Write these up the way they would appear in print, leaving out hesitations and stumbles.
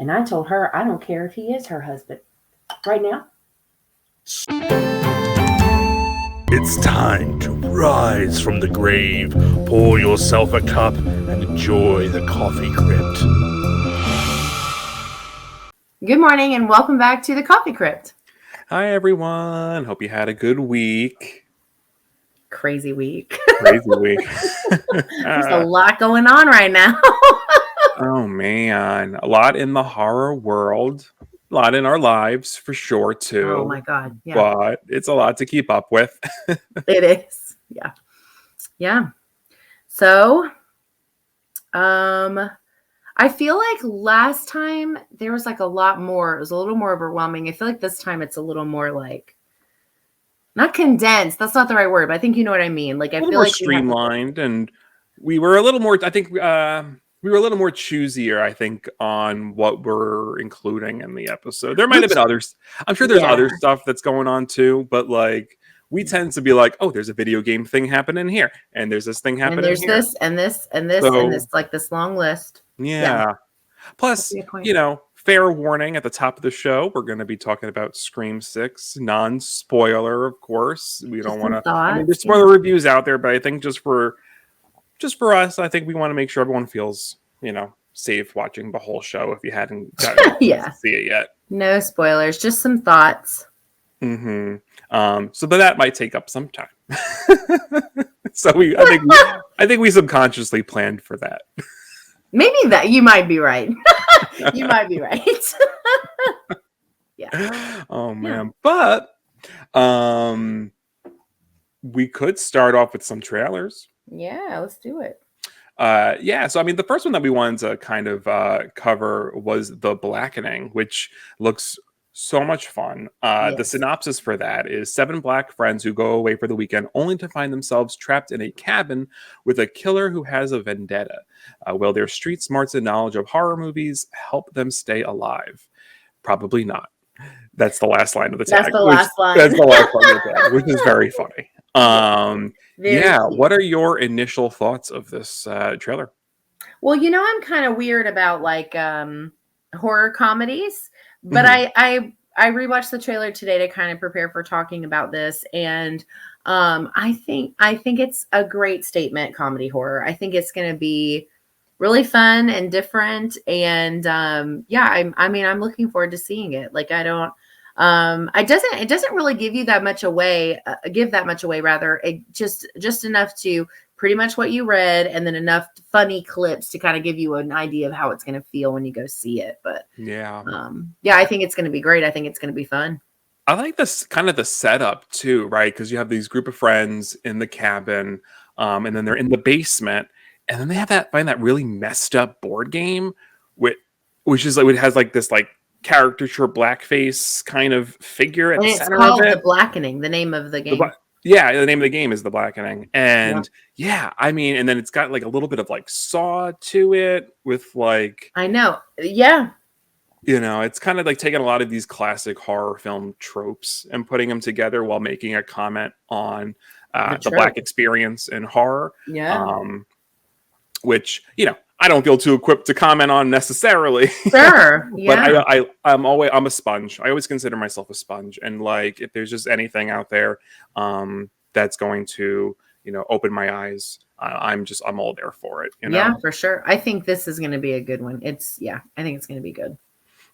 And I told her I don't care if he is her husband. Right now, It's time to rise from the grave, pour yourself a cup, and enjoy the coffee crypt. good morning and welcome back to the Coffee Crypt. Hi, everyone. Hope you had a good week. Crazy week. Crazy week. There's a lot going on right now. Oh, man. A lot in the horror world. A lot in our lives, for sure, too. Oh my God. Yeah, But it's a lot to keep up with. it is. Yeah. Yeah. So, I feel like last time there was like a lot more. It was a little more overwhelming. I feel like this time it's a little more like not condensed. That's not the right word, but I think you know what I mean. Like I A little feel more like streamlined, and we were a little more, I think, we were a little more choosier, I think, on what we're including in the episode. There might have been others. I'm sure there's other stuff that's going on too, but like we tend to be like, oh, there's a video game thing happening here, and there's this thing happening and there's here. this and this and this and this, like this long list. Yeah. Plus, fair warning at the top of the show, we're going to be talking about Scream 6, non-spoiler, of course. We don't want to. I mean, there's spoiler reviews out there, but I think just for us, I think we want to make sure everyone feels, safe watching the whole show if you hadn't gotten to see it yet. No spoilers, just some thoughts. Mm-hmm. So that might take up some time. So I think we subconsciously planned for that. Maybe that you might be right. You might be right. Yeah. Oh man. Yeah. But we could start off with some trailers. Yeah, let's do it. So I mean the first one that we wanted to kind of cover was The Blackening, which looks so much fun. The synopsis for that is 7 black friends who go away for the weekend only to find themselves trapped in a cabin with a killer who has a vendetta. Will their street smarts and knowledge of horror movies help them stay alive? Probably not. That's the last line of the tag. That's the last line. That's the last line of the tag, which is very funny. What are your initial thoughts of this trailer? Well, I'm kind of weird about like horror comedies. But I rewatched the trailer today to kind of prepare for talking about this, and I think it's a great statement comedy horror. I think it's going to be really fun and different, and I'm looking forward to seeing it. Like it doesn't really give that much away rather. It just enough to pretty much what you read, and then enough funny clips to kind of give you an idea of how it's going to feel when you go see it. But I think it's going to be great. I think it's going to be fun. I like this kind of the setup too, right? Because you have these group of friends in the cabin, and then they're in the basement, and then they have that really messed up board game, which is like it has like this like caricature blackface kind of figure at the center of it. It's called The Blackening, the name of the game. The name of the game is The Blackening. And I mean, and then it's got like a little bit of like Saw to it with like... I know. Yeah. It's kind of like taking a lot of these classic horror film tropes and putting them together while making a comment on the Black experience in horror. Yeah. Which, I don't feel too equipped to comment on necessarily. Sure. Yeah. But I'm a sponge. I always consider myself a sponge. And like, if there's just anything out there that's going to, open my eyes, I'm all there for it. Yeah, for sure. I think this is going to be a good one. I think it's going to be good.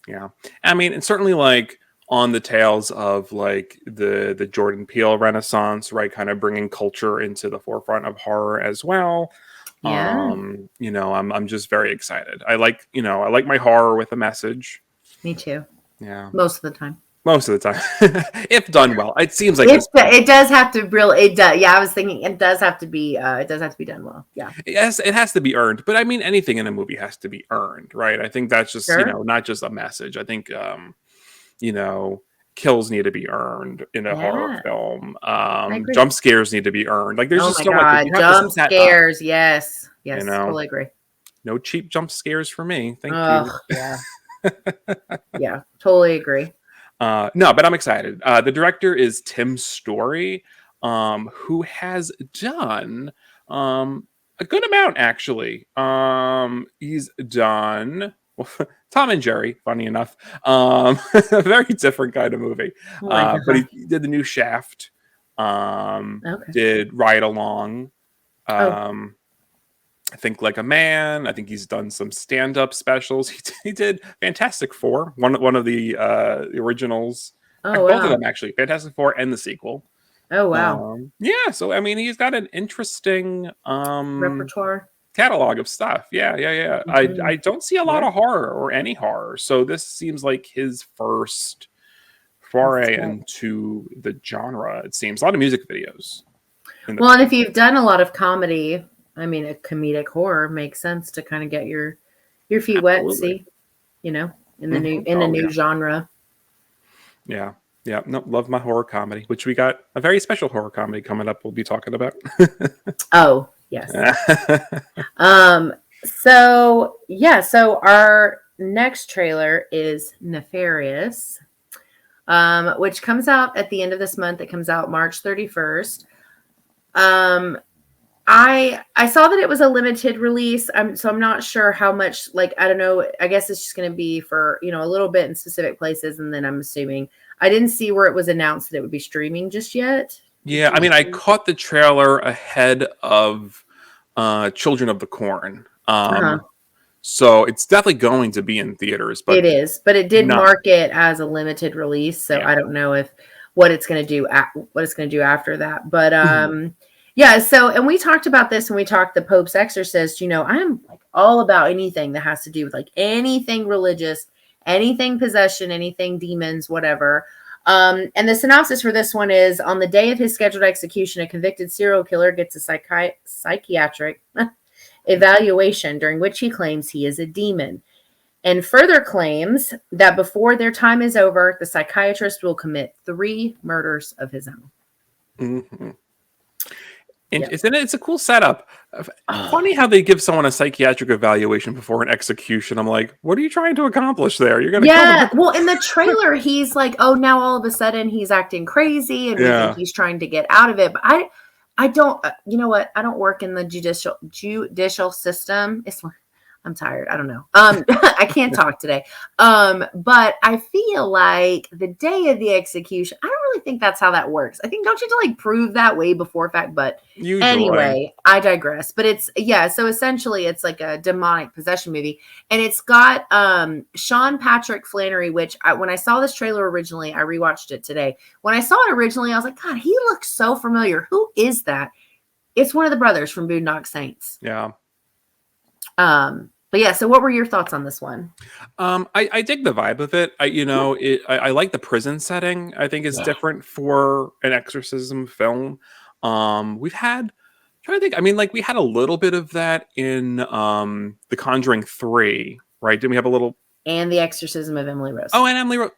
Yeah. I mean, it's certainly like on the tails of like the Jordan Peele Renaissance, right? Kind of bringing culture into the forefront of horror as well. Yeah. I'm just very excited. I like my horror with a message. Me too. Yeah. Most of the time. If done well. It seems like it does have to really, it does. Yeah, I was thinking it does have to be done well. Yeah. Yes, it has to be earned, but I mean anything in a movie has to be earned, right? I think that's just, not just a message. I think kills need to be earned in a horror film. Jump scares need to be earned. Like there's just so much. Jump scares, yes, totally agree. No cheap jump scares for me. Thank you. Yeah, yeah, totally agree. No, but I'm excited. The director is Tim Story, who has done a good amount actually. He's done Tom and Jerry, funny enough. A very different kind of movie. Oh my But God. he did the new Shaft. Okay. Did Ride Along. Oh, I think Like a Man. I think he's done some stand-up specials. He did Fantastic Four, one of the originals. In oh fact, both of wow. them actually, Fantastic Four and the sequel. Oh wow. Yeah, so I mean, he's got an interesting Repertoire. catalog of stuff. Yeah, yeah, yeah. Mhm. I don't see a lot Yeah. of horror or any horror, so this seems like his first That's foray right. into the genre. It seems a lot of music videos. Well, and if you've done a lot of comedy, I mean, a comedic horror makes sense to kind of get your feet wet and Absolutely. see, you know, Mhm. in a Oh new yeah, genre. yeah, yeah. No, love my horror comedy. Which we got a very special horror comedy coming up. We'll be talking about. Oh, yes. Um, so yeah, so our next trailer is Nefarious, which comes out at the end of this month. It comes out March 31st. Um, I saw that it was a limited release. I'm not sure how much, like, I don't know. I guess it's just gonna be for, a little bit in specific places, and then I'm assuming I didn't see where it was announced that it would be streaming just yet. Did Yeah, I you mean, I see? caught the trailer ahead of Children of the Corn. Uh-huh. So it's definitely going to be in theaters, but It is, but it did not. mark it as a limited release, so Yeah. I don't know if what it's going to do after that. But Mhm. yeah, so and we talked about this when we talked the Pope's Exorcist, I'm like all about anything that has to do with like anything religious, anything possession, anything demons, whatever. And the synopsis for this one is on the day of his scheduled execution, a convicted serial killer gets a psychiatric evaluation during which he claims he is a demon and further claims that before their time is over, the psychiatrist will commit 3 murders of his own. Mhm. And Yeah. it's a cool setup. Oh, Funny how they give someone a psychiatric evaluation before an execution. I'm like, what are you trying to accomplish there? You're going to kill them. yeah. Well, in the trailer, he's like, oh, now all of a sudden he's acting crazy and we think Yeah. he's trying to get out of it. But I don't, you know what? I don't work in the judicial system. I'm tired. I don't know. I can't talk today. But I feel like the day of the execution, I don't really think that's how that works. I think don't you have to like prove that way before fact? But Usually. anyway, I digress. But so essentially it's like a demonic possession movie. And it's got Sean Patrick Flannery, which when I saw this trailer originally, I rewatched it today. When I saw it originally, I was like, God, he looks so familiar. Who is that? It's one of the brothers from Boondock Saints. Yeah. But yeah, so what were your thoughts on this one? I dig the vibe of it. I like the prison setting. I think it's Yeah. different for an exorcism film. We've had trying to think. I mean, like we had a little bit of that in The Conjuring 3, right? Didn't we have a little? And The Exorcism of Emily Rose. Oh, and Emily wrote.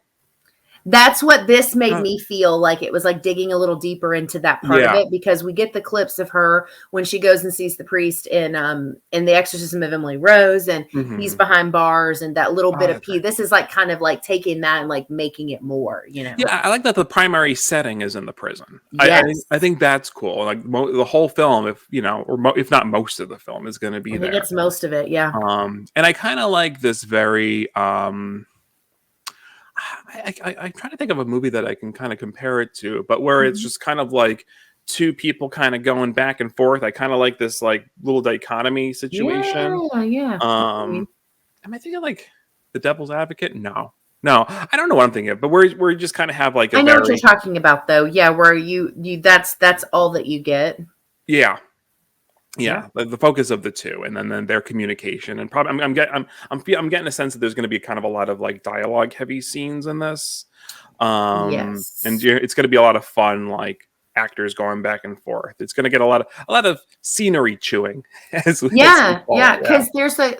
That's what this made me feel like. It was like digging a little deeper into that part of Yeah. it because we get the clips of her when she goes and sees the priest in The Exorcism of Emily Rose, and he's Mhm. behind bars and that little Oh, bit of that's right. this is like kind of like taking that and like making it more. Yeah, I like that the primary setting is in the prison. Yes. I think that's cool. Like the whole film, if if not most of the film, is going to be I think there. it's most of it, yeah. And I kind of like this very. I'm trying to think of a movie that I can kind of compare it to, but where it's just kind of like two people kind of going back and forth. I kind of like this like little dichotomy situation. Yeah. Am I thinking like The Devil's Advocate? No, I don't know what I'm thinking of, but we just kind of have like a I know what you're very talking about though. Yeah, where you that's all that you get. yeah. Yeah. Yeah, the focus of the two, and then their communication, and probably I'm getting a sense that there's going to be kind of a lot of like dialogue heavy scenes in this, and Yes. it's going to be a lot of fun, like actors going back and forth. It's going to get a lot of scenery chewing, as we Yeah, call it. because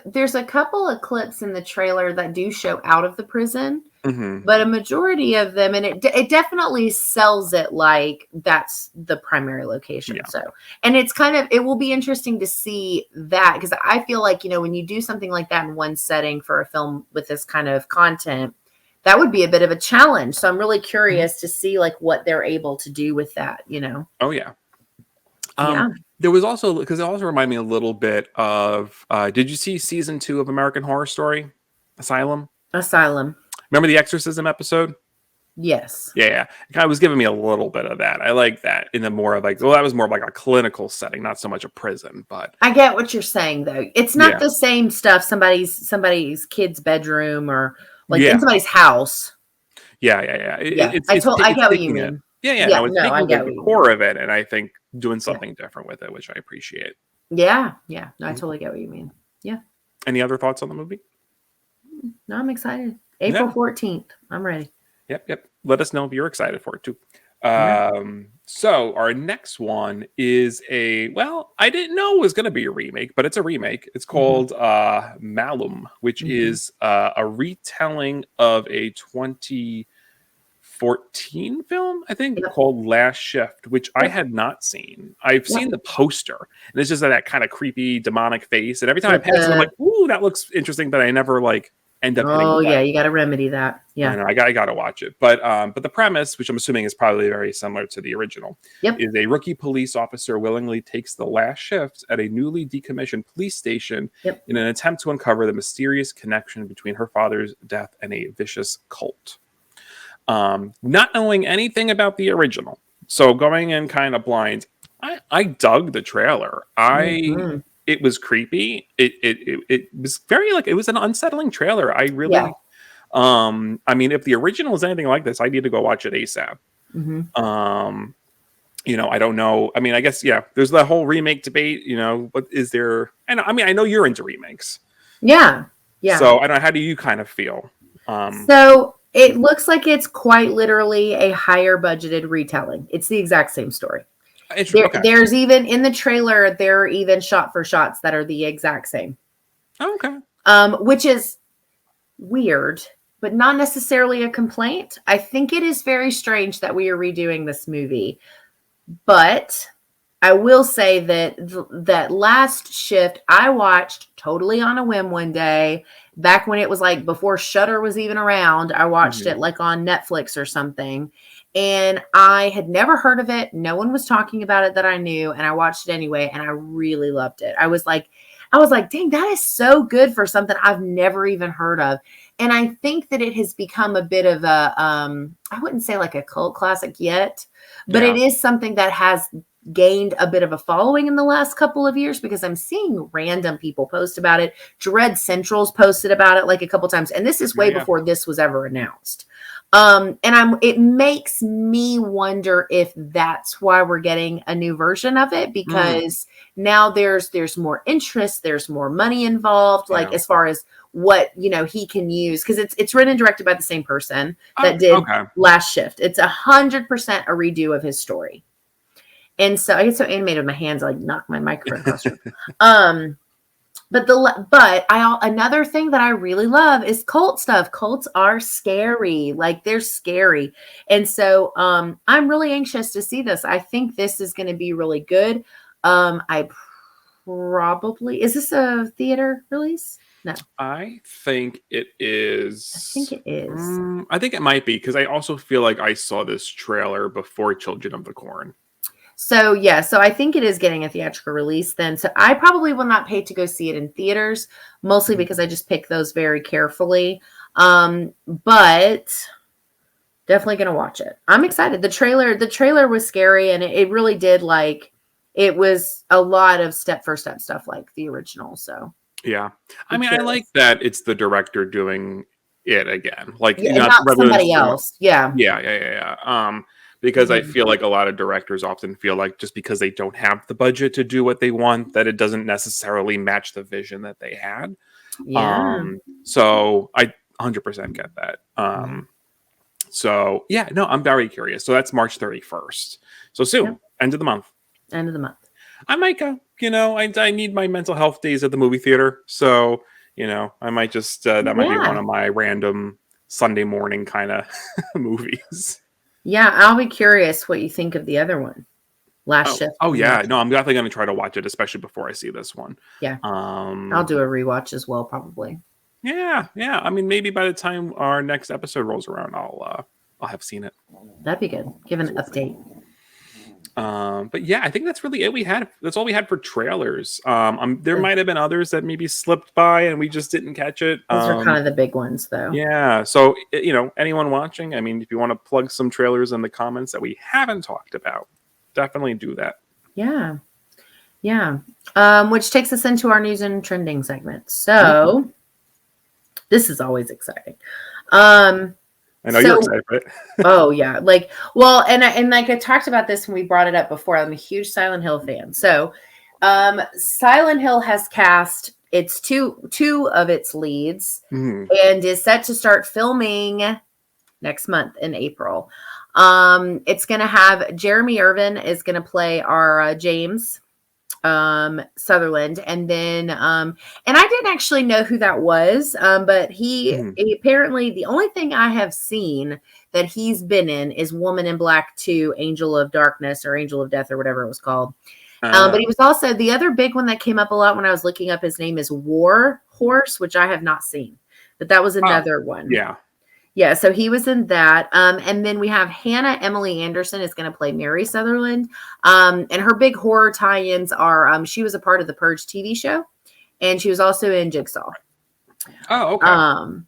there's a couple of clips in the trailer that do show out of the prison, Hmm. but a majority of them, and it definitely sells it like that's the primary location. Yeah. So, and it will be interesting to see that because I feel like when you do something like that in one setting for a film with this kind of content, that would be a bit of a challenge. So I'm really curious to see like what they're able to do with that. Oh yeah. Yeah. There was also, because it also reminded me a little bit of. Did you see season 2 of American Horror Story? Asylum. Asylum. Remember the exorcism episode? Yes. Yeah. It kind of was giving me a little bit of that. I like that in a more of like, well, that was more of like a clinical setting, not so much a prison, but I get what you're saying though. It's not the same stuff somebody's kid's bedroom or like in somebody's house. Yeah. I get what you taking mean. it. No, it's taking I get the core of it, and I think doing Yeah. something different with it, which I appreciate. Yeah. No, I totally get what you mean. Yeah. Any other thoughts on the movie? No, I'm excited. April 14th. I'm ready. Yep. Let us know if you're excited for it too. Yeah. So our next one is I didn't know it was going to be a remake, but it's a remake. It's called Malum, which is a retelling of a 2014 film, I think, called Last Shift, which I had not seen. I've seen the poster, and it's just that kind of creepy demonic face. And every time I pass it, I'm like, "Ooh, that looks interesting," but I never end up. Oh yeah, you got to remedy that. Yeah, I know. I got to watch it. But the premise, which I'm assuming is probably very similar to the original, is a rookie police officer willingly takes the last shift at a newly decommissioned police station in an attempt to uncover the mysterious connection between her father's death and a vicious cult. Not knowing anything about the original, so going in kind of blind, I dug the trailer. It was creepy. It was very it was an unsettling trailer. I really, I mean, if the original is anything like this, I need to go watch it ASAP. I don't know. I mean, I guess there's the whole remake debate. What is there? And I mean, I know you're into remakes. Yeah. So I don't know. How do you kind of feel? So it looks like it's quite literally a higher budgeted retelling. It's the exact same story. There's even in the trailer, there are even shot for shots that are the exact same. Okay. Which is weird, but not necessarily a complaint. I think it is very strange that we are redoing this movie, but I will say that that Last Shift I watched totally on a whim one day back when it was like before Shudder was even around. I watched it like on Netflix or something. And I had never heard of it. No one was talking about it that I knew. And I watched it anyway. And I really loved it. I was like, dang, that is so good for something I've never even heard of. And I think that it has become a bit of a, I wouldn't say like a cult classic yet, but it is something that has gained a bit of a following in the last couple of years because I'm seeing random people post about it. Dread Central's posted about it like a couple times. And this is way before this was ever announced. It makes me wonder if that's why we're getting a new version of it, because now there's more interest, there's more money involved, like as far as what, he can use. Cause it's written and directed by the same person that did Last Shift. It's 100% a redo of his story. And so I get so animated with my hands, I like knock my microphone across the room. But another thing that I really love is cult stuff. Cults are scary. Like they're scary. And so I'm really anxious to see this. I think this is going to be really good. Is this a theater release? No. I think it is. I think it is. I think it might be because I also feel like I saw this trailer before Children of the Corn. So I think it is getting a theatrical release then. So I probably will not pay to go see it in theaters, mostly because I just pick those very carefully. But definitely going to watch it. I'm excited. The trailer was scary, and it really did it was a lot of step for step stuff like the original. So yeah, I mean, I like that it's the director doing it again, not somebody else. Yeah. Because I feel like a lot of directors often feel like just because they don't have the budget to do what they want, that it doesn't necessarily match the vision that they had. Yeah. So I 100% get that. I'm very curious. So that's March 31st. So soon, end of the month. End of the month. I might go. I need my mental health days at the movie theater. So, I might just, that might be one of my random Sunday morning kind of movies. Yeah, I'll be curious what you think of the other one, Last Shift. Oh yeah, no, I'm definitely going to try to watch it, especially before I see this one. Yeah, I'll do a rewatch as well, probably. Yeah. I mean, maybe by the time our next episode rolls around, I'll have seen it. That'd be good. Give an update. But yeah, I think that's really it. That's all we had for trailers. There might have been others that maybe slipped by and we just didn't catch it. Those are kind of the big ones, though. Yeah. So anyone watching, I mean, if you want to plug some trailers in the comments that we haven't talked about, definitely do that. Yeah. Yeah. Which takes us into our news and trending segment. So this is always exciting. I know you're excited for it. Oh yeah, and like I talked about this when we brought it up before. I'm a huge Silent Hill fan. So, Silent Hill has cast its two of its leads and is set to start filming next month in April. It's going to have Jeremy Irvin is going to play our James Sutherland, and then and I didn't actually know who that was, but he apparently, the only thing I have seen that he's been in is Woman in Black 2, Angel of Darkness or Angel of Death or whatever it was called. But he was also the other big one that came up a lot when I was looking up his name is War Horse, which I have not seen, but that was another one. Yeah, so he was in that. And then we have Hannah Emily Anderson is going to play Mary Sutherland. And her big horror tie-ins are she was a part of the Purge TV show, and she was also in Jigsaw. Oh, okay.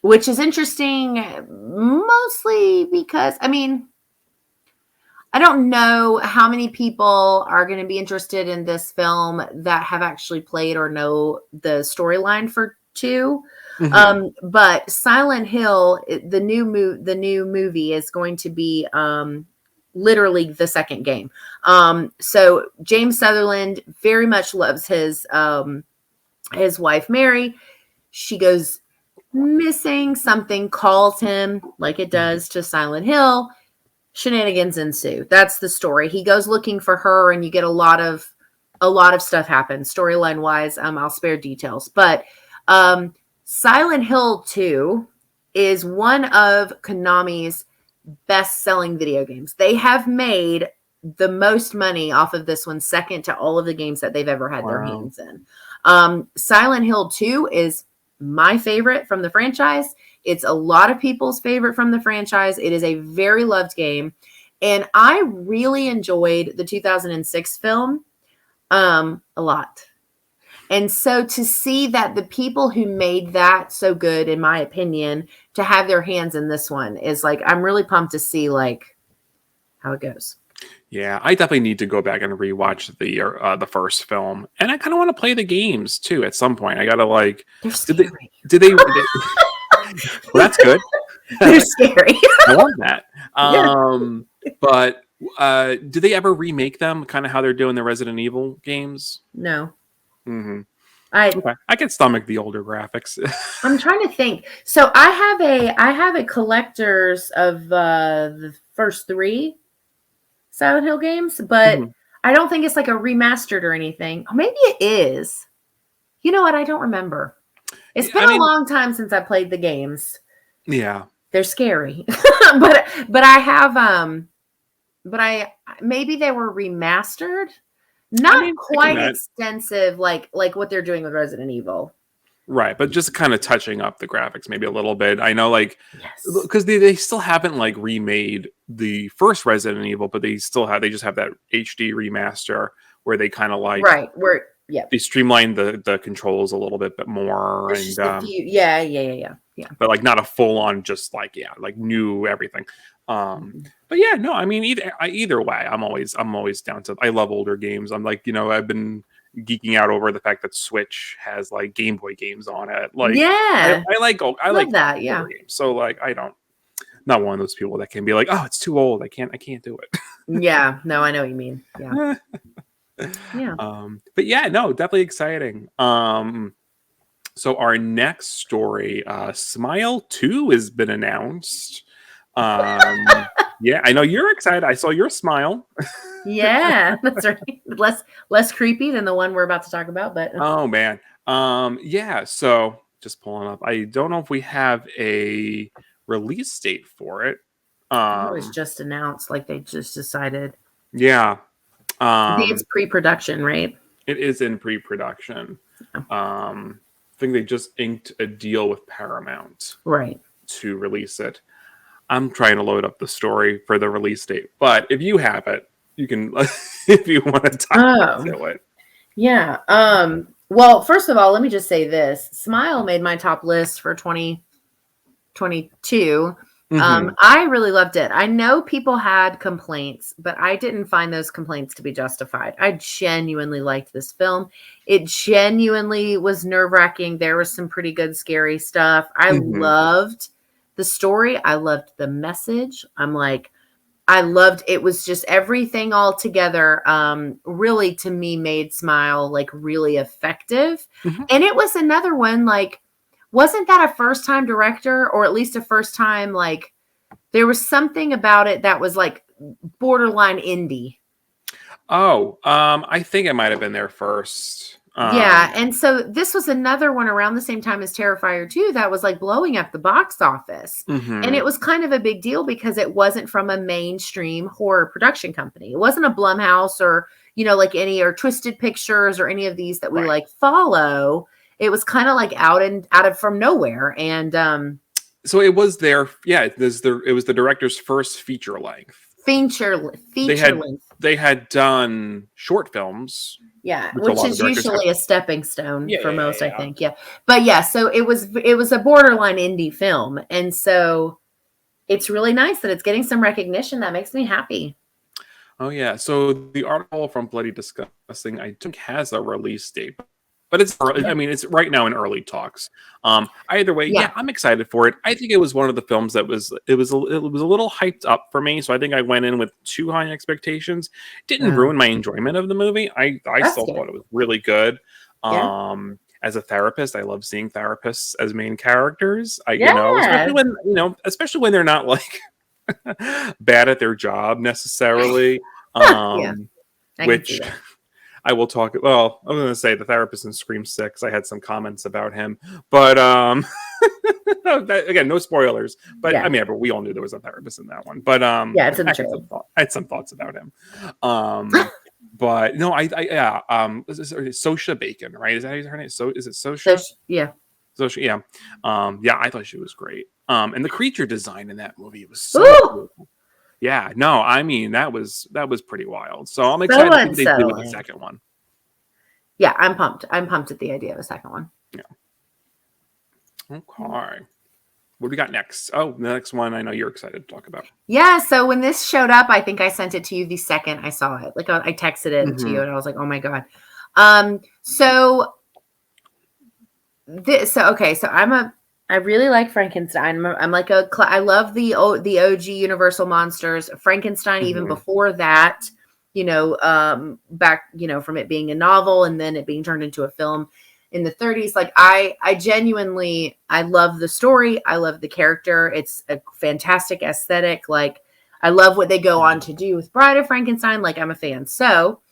Which is interesting, mostly because, I mean, I don't know how many people are going to be interested in this film that have actually played or know the storyline for 2. But Silent Hill, the new movie is going to be literally the second game. So James Sutherland very much loves his wife Mary. She goes missing. Something calls him, like it does to Silent Hill. Shenanigans ensue. That's the story. He goes looking for her, and you get a lot of stuff happens storyline wise. I'll spare details, but Silent Hill 2 is one of Konami's best-selling video games. They have made the most money off of this one, second to all of the games that they've ever had their hands in. Silent Hill 2 is my favorite from the franchise. It's a lot of people's favorite from the franchise. It is a very loved game. And I really enjoyed the 2006 film a lot. And so to see that the people who made that so good, in my opinion, to have their hands in this one is like, I'm really pumped to see like how it goes. Yeah, I definitely need to go back and rewatch the first film, and I kind of want to play the games too at some point. I gotta like. They're scary. Did they well, that's good. They're scary. I want that. But did they ever remake them? Kind of how they're doing the Resident Evil games? No. I can stomach the older graphics. I'm trying to think. So I have a collector's of the first 3 Silent Hill games, but I don't think it's like a remastered or anything. maybe it is. You know what? I don't remember. It's been a long time since I played the games. Yeah, they're scary, but I have maybe they were remastered. Not quite extensive like what they're doing with Resident Evil. Right, but just kind of touching up the graphics maybe a little bit. I know, like, because they still haven't like remade the first Resident Evil, but they just have that HD remaster where they kind of like they streamlined the controls a little bit more, and but like not a full on just like new everything. But yeah, no, I mean either way, I'm always down to. I love older games. I'm like, I've been geeking out over the fact that Switch has like Game Boy games on it. Like, I like that. Yeah. Games. So like, not one of those people that can be like, oh, it's too old. I can't do it. Yeah. No, I know what you mean. Yeah. Yeah. But yeah, no, definitely exciting. So our next story, Smile 2 has been announced. Yeah, I know you're excited. I saw your smile. Yeah, that's right. Less creepy than the one we're about to talk about, but oh man. Yeah, so just pulling up. I don't know if we have a release date for it. It was just announced, like they just decided. Yeah. I think it's pre-production, right? It is in pre-production. Yeah. I think they just inked a deal with Paramount. Right. To release it. I'm trying to load up the story for the release date, but if you have it, you can if you want to dive into it. Yeah. Well, first of all, let me just say this. Smile made my top list for 2022. I really loved it. I know people had complaints, but I didn't find those complaints to be justified. I genuinely liked this film. It genuinely was nerve-wracking. There was some pretty good scary stuff. I loved the story. I loved the message. I loved it. Was just everything all together. Really, to me, made Smile like really effective. And it was another one like, wasn't that a first time director, or at least a first time, like there was something about it that was like borderline indie. Oh, I think it might have been there first. Yeah, and so this was another one around the same time as Terrifier 2 that was like blowing up the box office. And it was kind of a big deal because it wasn't from a mainstream horror production company. It wasn't a Blumhouse or, like any, or Twisted Pictures or any of these that we like follow. It was kind of like out of from nowhere. And so it was their, it was the director's first feature length. They had done short films. Yeah, which is usually a stepping stone for most, I think. Yeah. But yeah, so it was a borderline indie film. And so it's really nice that it's getting some recognition. That makes me happy. Oh, yeah. So the article from Bloody Disgusting, I think, has a release date. But it's right now in early talks. Either way, I'm excited for it. I think it was one of the films that was a little hyped up for me. So I think I went in with too high expectations. Didn't ruin my enjoyment of the movie. I still thought it was really good. As a therapist, I love seeing therapists as main characters. Especially when they're not like bad at their job necessarily. Which I will talk. Well, I'm going to say the therapist in Scream 6. I had some comments about him, but again, no spoilers. But but we all knew there was a therapist in that one. But it's in the trailer. I had some thoughts about him. But no, Sosha Bacon, right? Is that her name? So is it Sosha? Sosha, yeah. I thought she was great. And the creature design in that movie was so cool. Yeah, no, I mean that was pretty wild. So I'm excited to see what they do with the second one. Yeah, I'm pumped. I'm pumped at the idea of a second one. Yeah. Okay. What do we got next? Oh, the next one I know you're excited to talk about. Yeah, so when this showed up, I think I sent it to you the second I saw it. Like I texted it to you and I was like, "Oh my God." I really like Frankenstein. I'm like I love the OG Universal monsters. Frankenstein, even before that, back, from it being a novel and then it being turned into a film in the 30s. Like I genuinely, I love the story. I love the character. It's a fantastic aesthetic. Like I love what they go on to do with Bride of Frankenstein. Like I'm a fan. So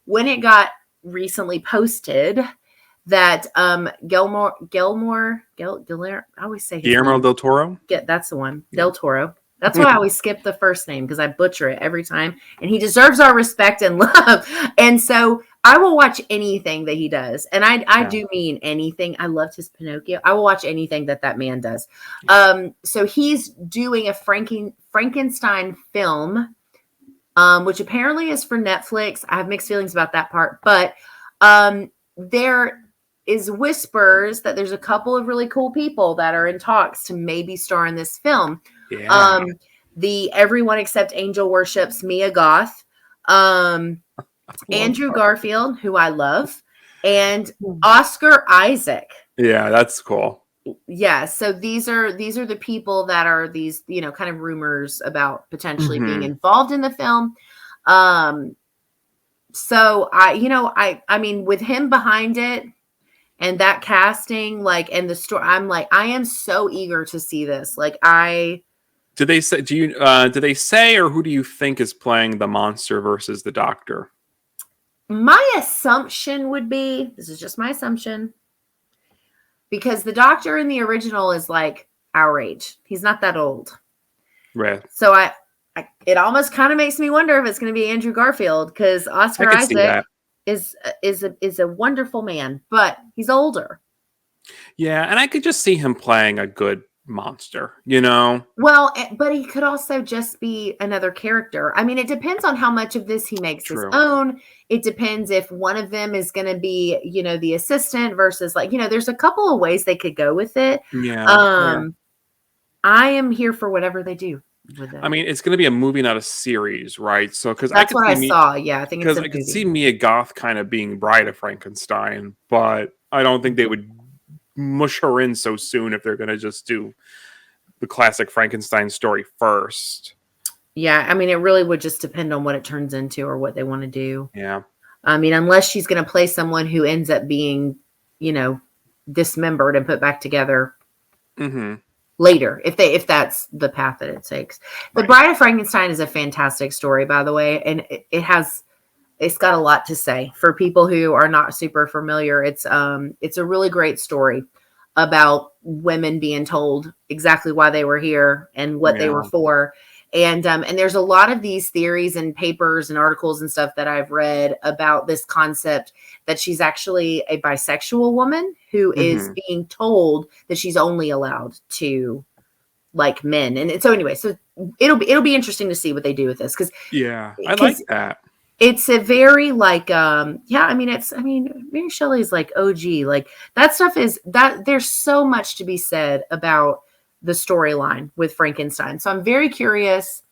when it got recently posted that Guillermo del Toro. Yeah, that's the one. Del Toro. That's why I always skip the first name because I butcher it every time. And he deserves our respect and love. And so I will watch anything that he does. And I do mean anything. I loved his Pinocchio. I will watch anything that man does. So he's doing a Frankenstein film, which apparently is for Netflix. I have mixed feelings about that part. But there is whispers that there's a couple of really cool people that are in talks to maybe star in this film. Yeah. The everyone except Angel worships Mia Goth, Andrew Garfield, who I love, and Oscar Isaac. Yeah, that's cool. Yeah, so these are the people that are these, kind of rumors about potentially being involved in the film. So I mean, with him behind it and that casting, like, and the story, I'm like, I am so eager to see this. Like, did they say, or who do you think is playing the monster versus the doctor? My assumption would be, this is just my assumption, because the doctor in the original is like our age. He's not that old. Right. So it almost kind of makes me wonder if it's going to be Andrew Garfield, because Oscar Isaac is a wonderful man, but he's older. Yeah, and I could just see him playing a good monster, you know? Well, but he could also just be another character. I mean, it depends on how much of this he makes his True. own. It depends if one of them is going to be, the assistant versus like, there's a couple of ways they could go with it. Yeah. I am here for whatever they do with it. I mean, it's going to be a movie, not a series, right? So, because That's what I saw. Yeah, I think it's a I could movie. see Mia Goth kind of being Bride of Frankenstein, but I don't think they would mush her in so soon if they're going to just do the classic Frankenstein story first. Yeah, I mean, it really would just depend on what it turns into or what they want to do. Yeah. I mean, unless she's going to play someone who ends up being, dismembered and put back together later, if that's the path that it takes. The Bride of Frankenstein is a fantastic story, by the way, and it's got a lot to say for people who are not super familiar. It's a really great story about women being told exactly why they were here and what they were for. And there's a lot of these theories and papers and articles and stuff that I've read about this concept that she's actually a bisexual woman who is being told that she's only allowed to like men. And so anyway, so it'll be interesting to see what they do with this. I like that. It's a very like, Mary Shelley is like OG, like that stuff is that there's so much to be said about the storyline with Frankenstein. So I'm very curious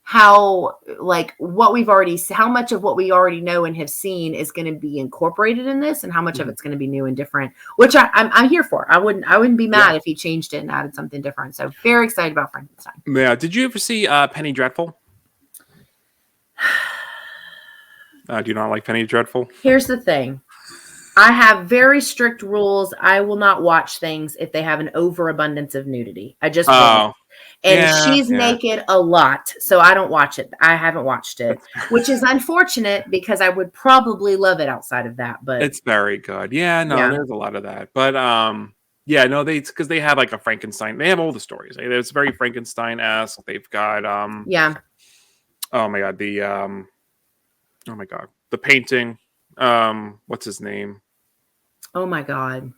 how, like how much of what we already know and have seen is going to be incorporated in this and how much of it's going to be new and different, which I'm here for. I wouldn't be mad if he changed it and added something different. So very excited about Frankenstein. Yeah. Did you ever see Penny Dreadful? Do you not like Penny Dreadful? Here's the thing. I have very strict rules. I will not watch things if they have an overabundance of nudity. I just won't. And she's naked a lot, so I don't watch it. I haven't watched it, which is unfortunate because I would probably love it outside of that. But it's very good. There's a lot of that. But because they have like a Frankenstein. They have all the stories. It's very Frankenstein-esque. They've got oh my god, the painting. What's his name? Oh my god.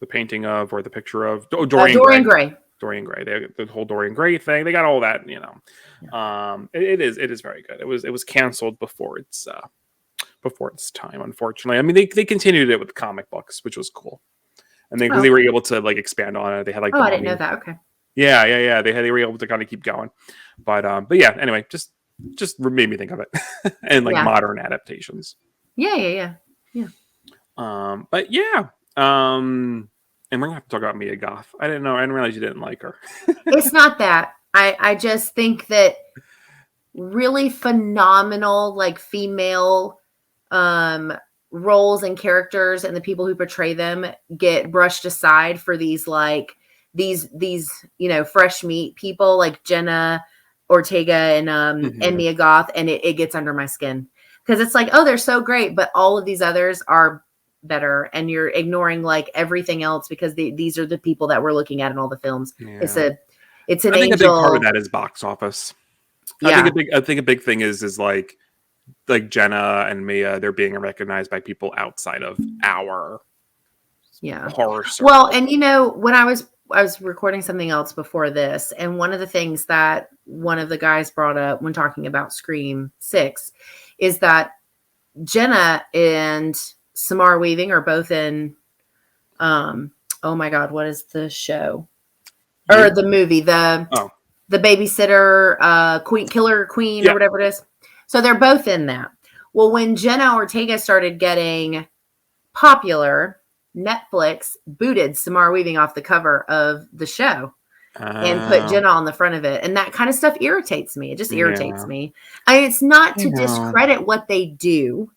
The painting of or the picture of Dorian Gray. Dorian Gray. They the whole Dorian Gray thing. They got all that, It is very good. It was canceled before its time, unfortunately. I mean, they continued it with comic books, which was cool. And they were able to like expand on it. They had like I didn't know that. Okay. Yeah. They were able to kind of keep going. But yeah, anyway, just made me think of it. And like modern adaptations. Yeah. But yeah. And we're gonna have to talk about Mia Goth. I didn't realize you didn't like her. It's not that. I just think that really phenomenal like female roles and characters and the people who portray them get brushed aside for these fresh meat people like Jenna Ortega and Mia Goth, and it gets under my skin because it's like, oh, they're so great, but all of these others are better, and you're ignoring like everything else because these are the people that we're looking at in all the films. It's an angel. I think a big part of that is box office. I think a big thing is like Jenna and Mia, they're being recognized by people outside of our horror circle. Well, and when I was recording something else before this, and one of the things that one of the guys brought up when talking about Scream 6 is that Jenna and Samara Weaving are both in oh my god, what is the show or the movie, the babysitter Killer Queen or whatever it is. So they're both in that. Well, when Jenna Ortega started getting popular, Netflix booted Samara Weaving off the cover of the show and put Jenna on the front of it. And that kind of stuff irritates me. It just irritates me. I mean, it's not to discredit what they do.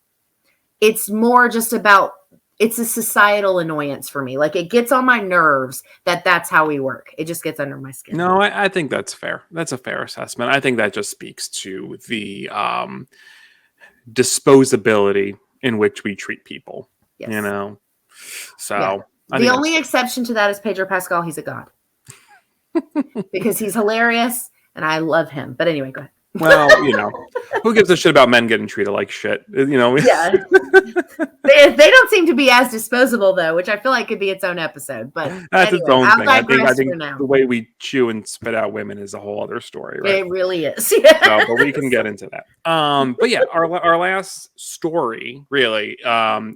It's more just about, it's a societal annoyance for me. Like, it gets on my nerves that's how we work. It just gets under my skin. No, I think that's fair. That's a fair assessment. I think that just speaks to the disposability in which we treat people. Yes. So the only exception to that is Pedro Pascal. He's a god because he's hilarious and I love him. But anyway, go ahead. Well, who gives a shit about men getting treated like shit? Yeah. They don't seem to be as disposable though, which I feel like could be its own episode. But That's its anyway, own I'll thing. I digress think for now. the way we chew and spit out women is a whole other story, right? It really is. So, but we can get into that. But yeah, our last story really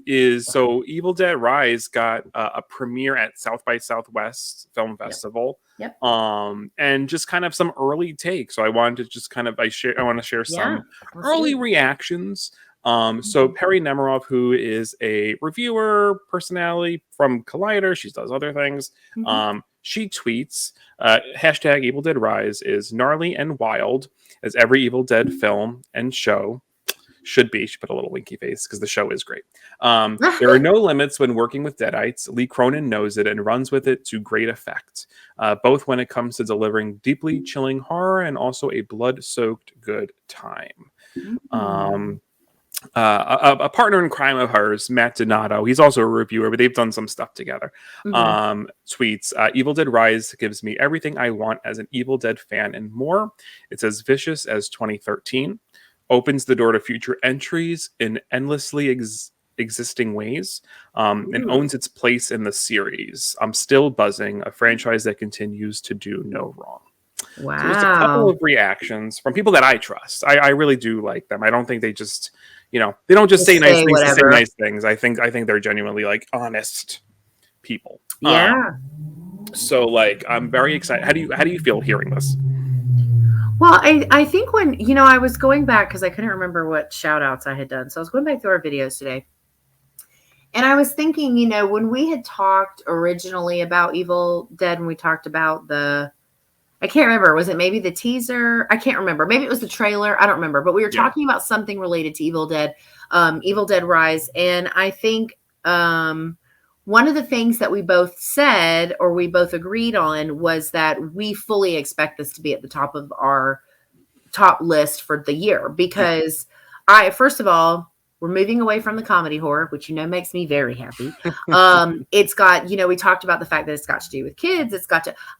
is so Evil Dead Rise got a premiere at South by Southwest Film Festival. Yep. And just kind of some early takes. So I wanted to just kind of I want to share some early reactions. So Perry Nemiroff, who is a reviewer personality from Collider, she does other things. She tweets, hashtag Evil Dead Rise is gnarly and wild as every Evil Dead film and show should be. She put a little winky face because the show is great. There are no limits when working with Deadites. Lee Cronin knows it and runs with it to great effect, both when it comes to delivering deeply chilling horror and also a blood-soaked good time. A partner in crime of hers, Matt Donato, he's also a reviewer, but they've done some stuff together, tweets, Evil Dead Rise gives me everything I want as an Evil Dead fan and more. It's as vicious as 2013, opens the door to future entries in endlessly existing ways, and owns its place in the series. I'm still buzzing, a franchise that continues to do no wrong. Wow. So just a couple of reactions from people that I trust. I really do like them. I don't think they just, they don't just say nice things to say nice things. I think they're genuinely like honest people. Yeah. So like I'm very excited. How do you feel hearing this? Well, I think when, I was going back because I couldn't remember what shout outs I had done. So I was going back through our videos today. And I was thinking, when we had talked originally about Evil Dead and we talked about I can't remember. Was it maybe the teaser? I can't remember. Maybe it was the trailer. I don't remember. But we were talking about something related to Evil Dead Rise. And I think one of the things that we both said or we both agreed on was that we fully expect this to be at the top of our top list for the year. Because first of all, we're moving away from the comedy horror, which, makes me very happy. It's got, we talked about the fact that it's got to do with kids.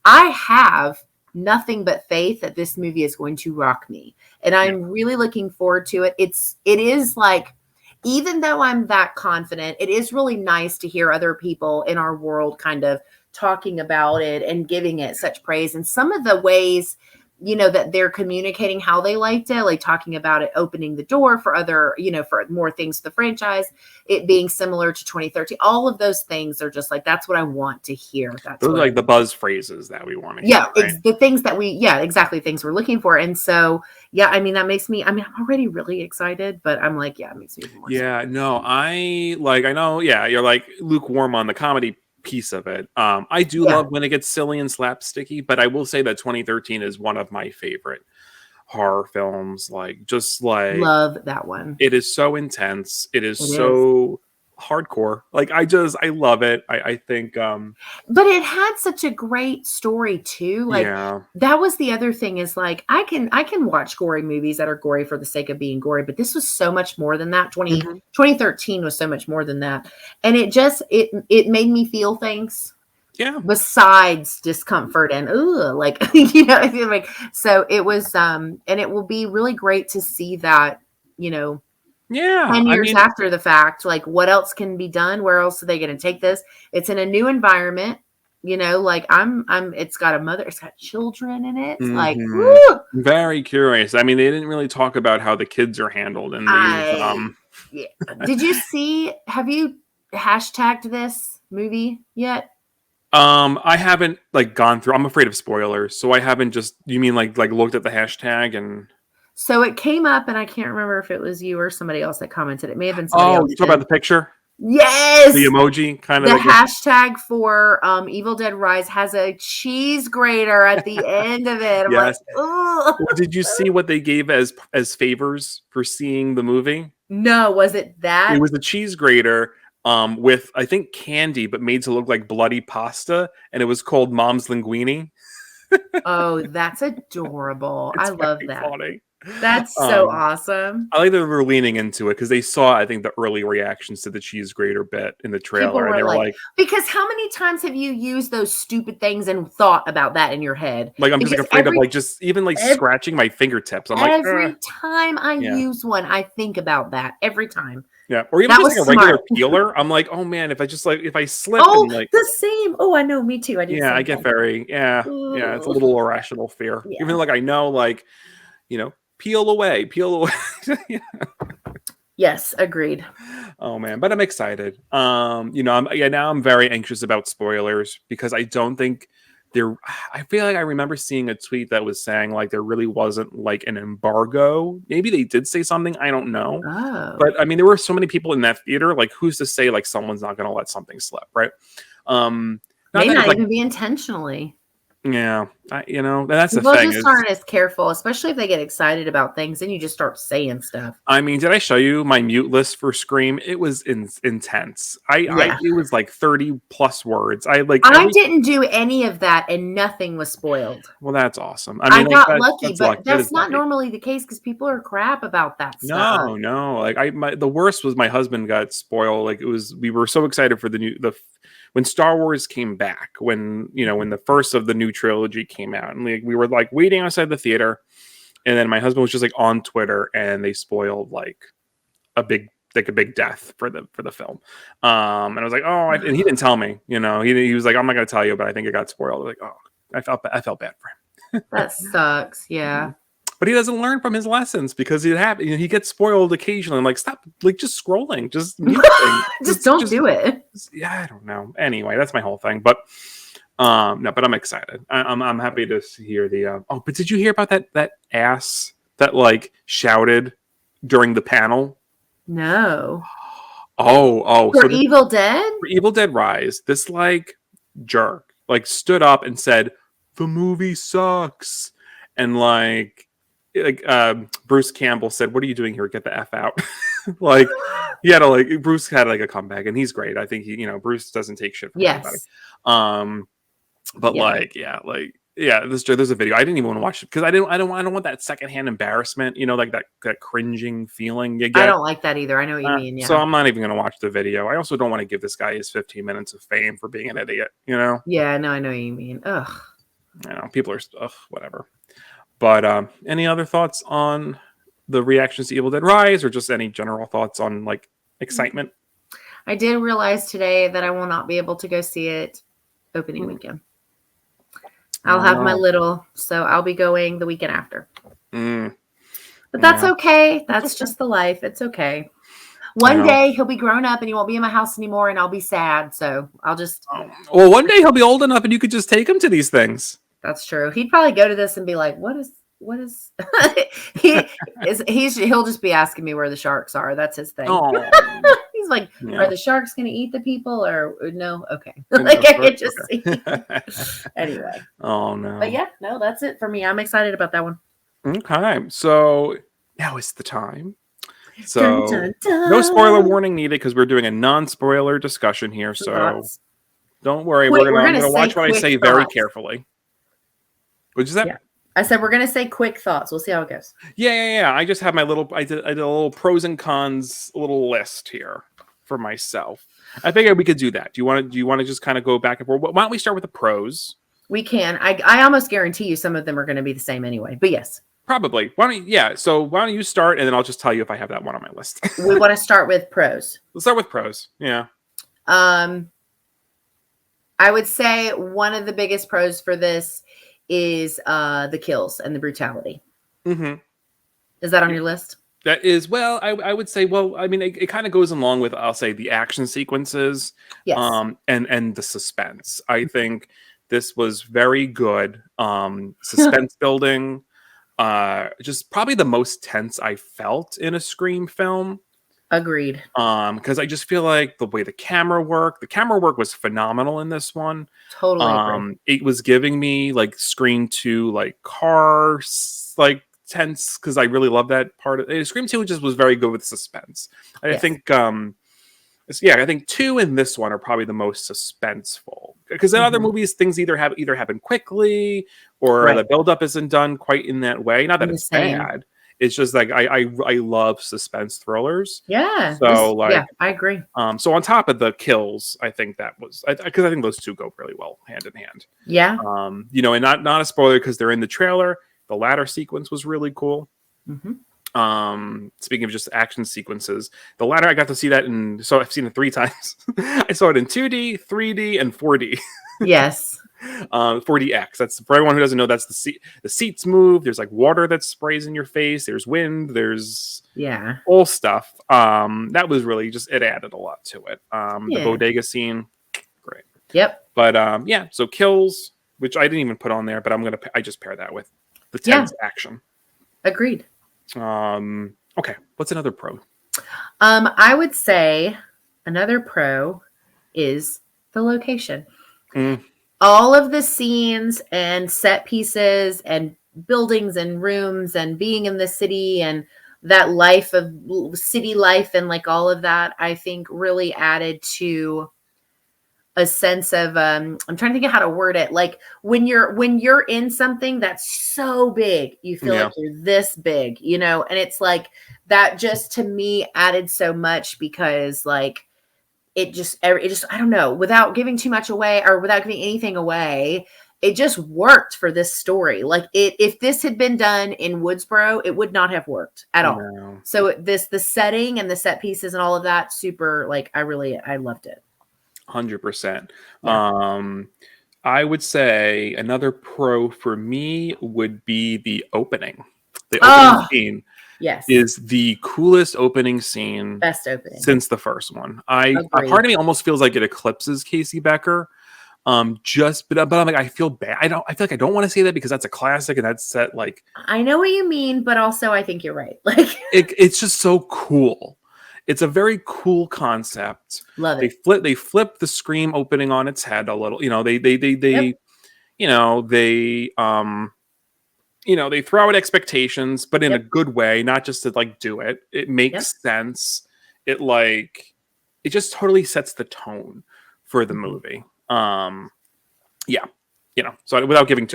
I have nothing but faith that this movie is going to rock me. And I'm really looking forward to it. It is like, even though I'm that confident, it is really nice to hear other people in our world kind of talking about it and giving it such praise. And some of the ways, that they're communicating how they liked it, like talking about it, opening the door for other, for more things to the franchise, it being similar to 2013. All of those things are just like, that's what I want to hear. Those are like the buzz phrases that we want to hear. Yeah. Right? The things that exactly. Things we're looking for. And so, that makes me, I'm already really excited, but I'm like, it makes me even more excited. No, I know. Yeah. You're like lukewarm on the comedy piece of it. I do love when it gets silly and slapsticky, but I will say that 2013 is one of my favorite horror films. Love that one. It is so intense. It is so hardcore. I love it. I think but it had such a great story too. That was the other thing is like I can watch gory movies that are gory for the sake of being gory, but this was so much more than that. 2013 was so much more than that. And it made me feel things. Yeah. Besides discomfort and so it was and it will be really great to see that, 10 years after the fact, like what else can be done? Where else are they going to take this? It's in a new environment, it's got a mother, it's got children in it. Like, woo! Very curious. I mean, they didn't really talk about how the kids are handled in these. Did you see, have you hashtagged this movie yet? I haven't gone through, I'm afraid of spoilers. So I haven't you mean like looked at the hashtag and. So it came up, and I can't remember if it was you or somody else that commented. It may have been somebody else. Oh, you talk about the picture? Yes! The emoji, kind of. The hashtag for Evil Dead Rise has a cheese grater at the end of it. I'm yes. Like, did you see what they gave as favors for seeing the movie? No, was it that? It was a cheese grater with, I think, candy, but made to look like bloody pasta, and it was called Mom's Linguine. Oh, that's adorable. I love that. Funny. That's so awesome. I like that we're leaning into it because they saw, I think, the early reactions to the cheese grater bit in the People trailer, and were they were like, like, because how many times have you used those stupid things and thought about that in your head? I'm just Because like afraid of like just even like ev- scratching my fingertips. I'm like, every time I yeah, use one, I think about that every time. yeah, or even That just was like a regular smart. peeler. I'm like, oh man, if I just like if I slip Oh, and like, the same. Oh, I know. Me too. I do the yeah, I same get thing. very, yeah, it's a Ooh. little irrational fear. Yeah. Even though like I know like, peel away, peel away. Yeah. Yes, agreed. Oh man, but I'm excited. Now I'm very anxious about spoilers because I don't think there. I feel like I remember seeing a tweet that was saying like there really wasn't like an embargo. Maybe they did say something. I don't know. Oh, But I mean, there were so many people in that theater. Like, who's to say like someone's not going to let something slip, right? Not may that it's not like, even be intentionally. yeah, that's the People thing just is. aren't as careful, especially if they get excited about things and you just start saying stuff. I mean, did I show you my mute list for Scream? It was intense. Yeah. It was like 30 plus words. I like I every. didn't do any of that and nothing was spoiled. Well, that's awesome. I I mean, like got lucky, that's luck. but That that's is not lucky. normally the case because people are crap about that stuff. No, no. Like the worst was my husband got spoiled. Like we were so excited for when Star Wars came back, when the first of the new trilogy came out, and like we were like waiting outside the theater, and then my husband was just like on Twitter, and they spoiled a big a big death for the film. And I was like, oh, and he didn't tell me. He was like, I'm not gonna tell you, but I think it got spoiled. I was like, oh, I felt bad for him. That sucks. Yeah. But he doesn't learn from his lessons because he gets spoiled occasionally. I'm like, stop, like just scrolling, just mute things. Just don't do it. Yeah, I don't know. Anyway, that's my whole thing. But no, but I'm excited. I'm happy to hear the. Oh, but did you hear about that ass that like shouted during the panel? No. Oh. For Evil Dead? For Evil Dead Rise, this like jerk like stood up and said, "The movie sucks," and Bruce Campbell said, "What are you doing here? Get the F out." Like Bruce had like a comeback, and he's great. I think Bruce doesn't take shit from anybody. But there's a video. I didn't even want to watch it because I don't want that secondhand embarrassment, like that cringing feeling you get. I don't like that either. I know what you mean. Yeah. So I'm not even going to watch the video. I also don't want to give this guy his 15 minutes of fame for being an idiot, Yeah, no, I know what you mean. Ugh. People are whatever. But any other thoughts on the reactions to Evil Dead Rise, or just any general thoughts on like excitement? I did realize today that I will not be able to go see it opening weekend. I'll have my little, so I'll be going the weekend after. But that's okay. That's just the life. It's okay. One day he'll be grown up and he won't be in my house anymore, and I'll be sad. So I'll just. Well, one day he'll be old enough, and you could just take him to these things. That's true. He'd probably go to this and be like, "What is?" He'll just be asking me where the sharks are. That's his thing. He's like, are the sharks going to eat the people or no? Okay. Like I could just see. Anyway. Oh no. But yeah, no, that's it for me. I'm excited about that one. Okay. So now is the time. So dun, dun, dun. No spoiler warning needed because we're doing a non-spoiler discussion here. So don't worry. We're gonna watch what I say very carefully. What'd you say? Yeah. I said we're gonna say quick thoughts. We'll see how it goes. Yeah. I just have I did a little pros and cons little list here for myself. I figured we could do that. Do you want to just kind of go back and forth? Why don't we start with the pros? We can. I almost guarantee you some of them are going to be the same anyway. But yes, probably. So why don't you start, and then I'll just tell you if I have that one on my list. We want to start with pros. Let's start with pros. Yeah. I would say one of the biggest pros for this is the kills and the brutality. Mm-hmm. Is that on your list? That is, I would say, I mean, it kind of goes along with, I'll say, the action sequences, yes, and the suspense. I think this was very good. Suspense building, just probably the most tense I felt in a Scream film. Agreed. Because I just feel like the way the camera work was phenomenal in this one. Totally agree. It was giving me like Scream 2, like cars, like tense, because I really love that part of it. Scream 2 just was very good with suspense. I think I think 2 and this one are probably the most suspenseful, because in other movies things either happen quickly or the buildup isn't done quite in that way. Not that it's bad, It's just like I love suspense thrillers. Yeah. So like, I agree. so on top of the kills, I think that was because I think those two go really well hand in hand. Yeah. You know, and not a spoiler because they're in the trailer. The ladder sequence was really cool. Speaking of just action sequences, the ladder, I got to see that so I've seen it 3 times. I saw it in 2D, 3D, and 4D. Yes. 4DX. That's for everyone who doesn't know. That's the seats move. There's like water that sprays in your face. There's wind. There's all stuff. That was really just, it added a lot to it. The bodega scene, great. Yep. But yeah. So kills, which I didn't even put on there, but I just pair that with the tense action. Agreed. Okay. What's another pro? I would say another pro is the location. All of the scenes and set pieces and buildings and rooms and being in the city and that life of city life and like all of that, I think really added to a sense of I'm trying to think of how to word it. Like when you're in something that's so big, you feel like you're this big, you know, and it's like that just to me added so much because like it just I don't know, without giving too much away or without giving anything away, it just worked for this story. Like if this had been done in Woodsboro, it would not have worked at all. No. So the setting and the set pieces and all of that, super, like I loved it. 100%. I would say another pro for me would be the opening. The opening scene is the coolest opening scene, best opening since the first one. A part of me almost feels like it eclipses Casey Becker. But I'm like, I feel bad. I feel like I don't want to say that because that's a classic and that's set like. I know what you mean, but also I think you're right. Like it's just so cool. It's a very cool concept. Love it. They flip the Scream opening on its head a little. You know, they they throw out expectations, but in a good way, not just to like do it. It makes sense. It just totally sets the tone for the movie. So without giving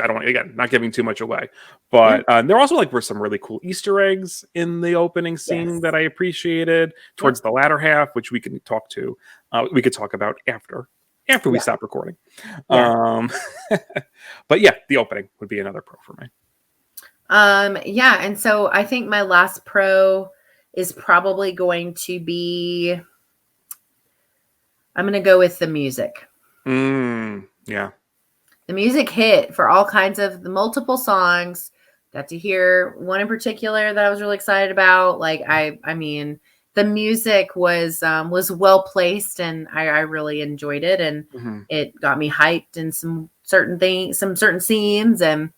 not giving too much away, but there also were some really cool Easter eggs in the opening scene that I appreciated towards the latter half, which we can talk about after we stop recording. But the opening would be another pro for me. And so I think my last pro is probably going to be, I'm going to go with the music. The music hit for all kinds of the multiple songs. Got to hear one in particular that I was really excited about. Like I mean, the music was well placed, and I really enjoyed it, and it got me hyped in some certain scenes, and